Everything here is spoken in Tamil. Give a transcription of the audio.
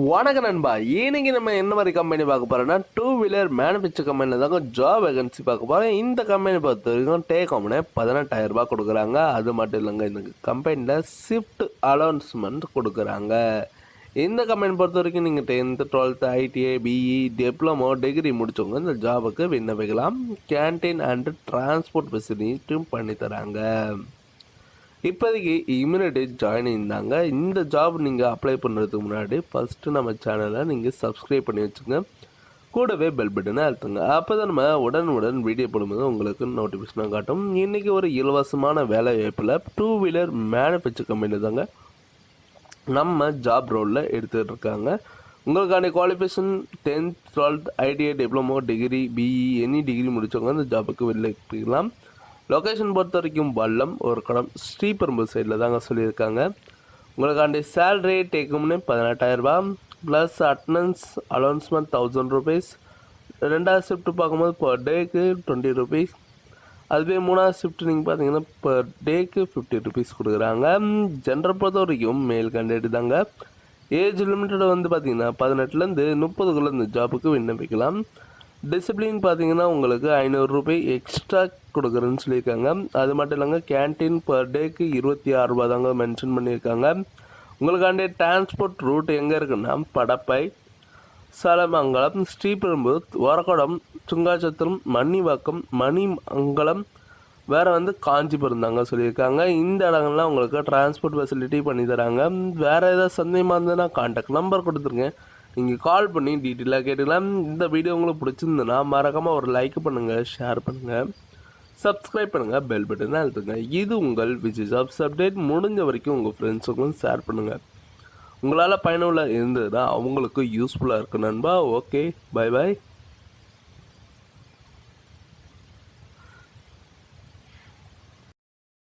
வணக்கம் நண்பா. இன்னைக்கு நம்ம என்ன மாதிரி கம்பெனி பார்க்க போறோம்னா, டூ வீலர் மேனுஃபேக்சர் கம்பெனியில் தாங்க ஜாப் வேகன்சி பார்க்க போகிறோம். இந்த கம்பெனி பொறுத்த வரைக்கும் டேக் ஹோம்னு 18,000 கொடுக்குறாங்க. அது மட்டும் இல்லைங்க, இந்த கம்பெனியில் ஷிஃப்ட் அலௌன்ஸ்மெண்ட் கொடுக்குறாங்க. இந்த கம்பெனி பொறுத்த வரைக்கும் நீங்கள் 10th 12th ITI BE diploma degree முடிச்சவங்க இந்த ஜாபுக்கு விண்ணப்பிக்கலாம். கேன்டீன் அண்ட் டிரான்ஸ்போர்ட் ஃபெசிலிட்டியும் பண்ணி தராங்க. இப்போதைக்கு இம்யூனிட்டி ஜாயின் தாங்க. இந்த ஜாப் நீங்கள் அப்ளை பண்ணுறதுக்கு முன்னாடி ஃபஸ்ட்டு நம்ம சேனலை நீங்கள் சப்ஸ்கிரைப் பண்ணி வச்சுங்க. கூடவே பெல் பட்டனை அழுத்துங்க. அப்போ தான் நம்ம உடனுடன் வீடியோ போடும்போது உங்களுக்கு நோட்டிஃபிகேஷனாக காட்டும். இன்றைக்கி ஒரு இலவசமான வேலை வாய்ப்பில் டூ வீலர் மேனுஃபேக்சர் கம்பெனி தாங்க நம்ம ஜாப் ரோலில் எடுத்துகிட்டு இருக்காங்க. உங்களுக்கான qualification 10th 12th ITI diploma degree BE any degree முடித்தவங்க அந்த ஜாபுக்கு விண்ணப்பிக்கலாம். லொக்கேஷன் பொறுத்த வரைக்கும் வல்லம் ஒரு கடம் ஸ்ரீபெரும்பு சைடில் தாங்க சொல்லியிருக்காங்க. உங்களுக்காண்டி சேலரி டேக்கும்னு 18,000 ப்ளஸ் அட்டனன்ஸ் அலௌன்ஸ்மெண்ட் 1000 ருபீஸ். ரெண்டாவது ஷிஃப்ட் பார்க்கும்போது பர் டேக்கு 20 ருபீஸ். அதுவே மூணாவது ஷிஃப்ட் நீங்கள் பார்த்தீங்கன்னா பர் டேக்கு 50 ருபீஸ் கொடுக்குறாங்க. ஜென்டர் பொறுத்த வரைக்கும் மேல் கேண்டிடேட் தாங்க. ஏஜ் லிமிட்டட் வந்து பார்த்தீங்கன்னா 18லேருந்து 30க்குள்ளே இந்த ஜாபுக்கு விண்ணப்பிக்கலாம். டிசிப்ளின் பார்த்தீங்கன்னா உங்களுக்கு 500 ரூபாய் எக்ஸ்ட்ரா கொடுக்குறேன்னு சொல்லியிருக்காங்க. அது மட்டும் இல்லைங்க, கேன்டீன் பர் டேக்கு 26 ரூபா தாங்க மென்ஷன் பண்ணியிருக்காங்க. உங்களுக்காண்டி டிரான்ஸ்போர்ட் ரூட் எங்கே இருக்குன்னா படப்பை, சலமங்கலம், ஸ்ரீபெரும்பூர், ஓரக்கடம், சுங்காச்சத்திரம், மணிவாக்கம், மணிமங்கலம், வேறு வந்து காஞ்சிபுரம் தாங்க சொல்லியிருக்காங்க. இந்த இடங்கள்லாம் உங்களுக்கு டிரான்ஸ்போர்ட் ஃபெசிலிட்டி பண்ணி தராங்க. வேறு ஏதாவது சந்தேகமாக இருந்ததுன்னா கான்டாக்ட் நம்பர் கொடுத்துருங்க, நீங்கள் கால் பண்ணி டீட்டெயிலாக கேட்டுக்கலாம். இந்த வீடியோ உங்களுக்கு பிடிச்சிருந்துன்னா மறக்காமல் ஒரு லைக் பண்ணுங்கள், ஷேர் பண்ணுங்கள், சப்ஸ்கிரைப் பண்ணுங்கள், பெல் பட்டனை அழுத்துங்க. இது உங்கள் ஜாப்ஸ் அப்டேட். முடிஞ்ச வரைக்கும் உங்கள் ஃப்ரெண்ட்ஸுக்கும் ஷேர் பண்ணுங்கள். உங்களால் பயனுள்ள இருந்ததுன்னா அவங்களுக்கு யூஸ்ஃபுல்லாக இருக்கு நண்பா. Okay, bye bye.